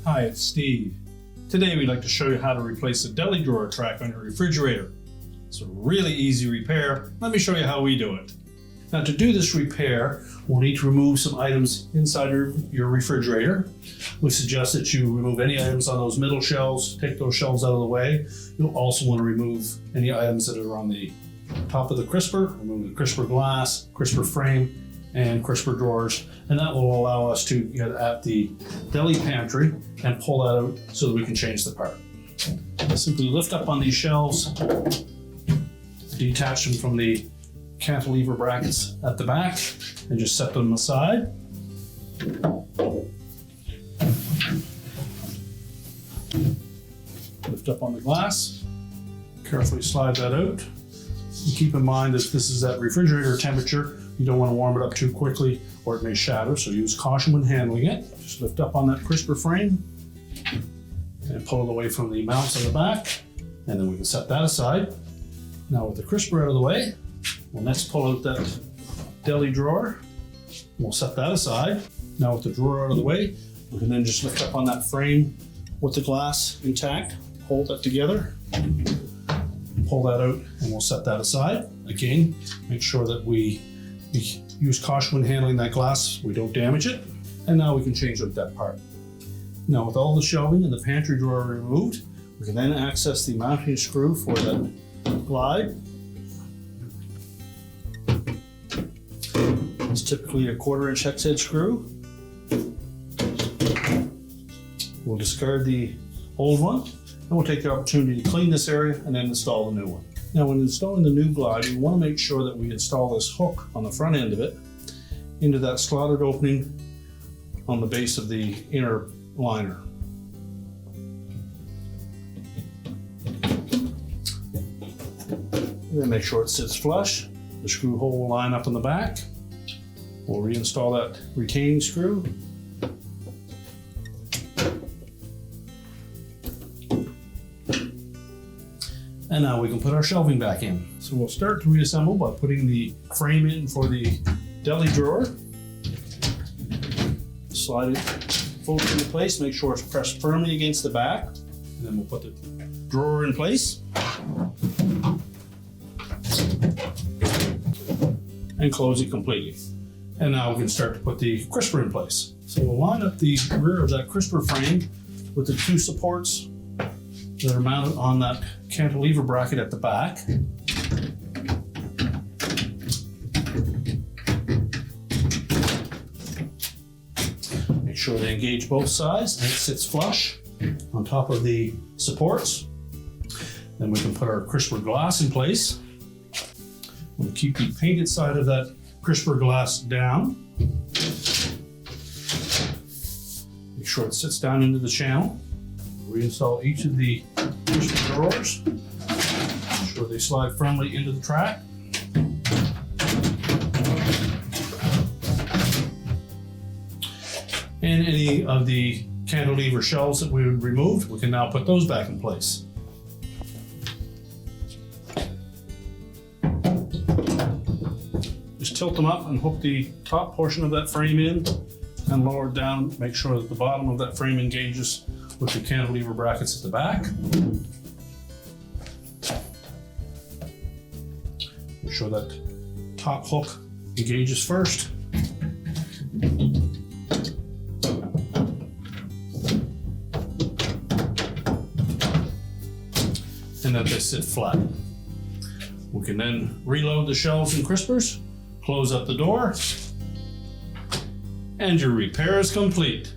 Hi, it's Steve. Today we'd like to show you how to replace the Deli Drawer Track on your refrigerator. It's a really easy repair. Let me show you how we do it. Now, to do this repair, we'll need to remove some items inside your refrigerator. We suggest that you remove any items on those middle shelves, take those shelves out of the way. You'll also want to remove any items that are on the top of the crisper, remove the crisper glass, crisper frame, and crisper drawers, and that will allow us to get at the deli pantry and pull that out so that we can change the part. Simply lift up on these shelves, detach them from the cantilever brackets at the back, and just set them aside. Lift up on the glass, carefully slide that out. And keep in mind that this is at refrigerator temperature. You don't want to warm it up too quickly or it may shatter, so use caution when handling it. Just lift up on that crisper frame and pull it away from the mounts on the back, and then we can set that aside. Now with the crisper out of the way, we'll next pull out that deli drawer. We'll set that aside. Now with the drawer out of the way, we can then just lift up on that frame with the glass intact, hold that together, pull that out, and we'll set that aside. Again, make sure that we use caution when handling that glass, we don't damage it. And now we can change out that part. Now with all the shelving and the pantry drawer removed, we can then access the mounting screw for that glide. It's typically a 1/4" hex head screw. We'll discard the old one, and we'll take the opportunity to clean this area and then install the new one. Now when installing the new glide, we want to make sure that we install this hook on the front end of it into that slotted opening on the base of the inner liner. And then make sure it sits flush. The screw hole will line up in the back. We'll reinstall that retaining screw. And now we can put our shelving back in. So we'll start to reassemble by putting the frame in for the deli drawer. Slide it fully into place, make sure it's pressed firmly against the back. And then we'll put the drawer in place. And close it completely. And now we can start to put the crisper in place. So we'll line up the rear of that crisper frame with the two supports that are mounted on that cantilever bracket at the back. Make sure they engage both sides and it sits flush on top of the supports. Then we can put our crisper glass in place. We'll keep the painted side of that crisper glass down. Make sure it sits down into the channel. Reinstall each of the crisper drawers. Make sure they slide firmly into the track. And any of the cantilever shelves that we removed, we can now put those back in place. Just tilt them up and hook the top portion of that frame in and lower it down. Make sure that the bottom of that frame engages with the cantilever brackets at the back. Make sure that top hook engages first. And that they sit flat. We can then reload the shelves and crispers, close up the door, and your repair is complete.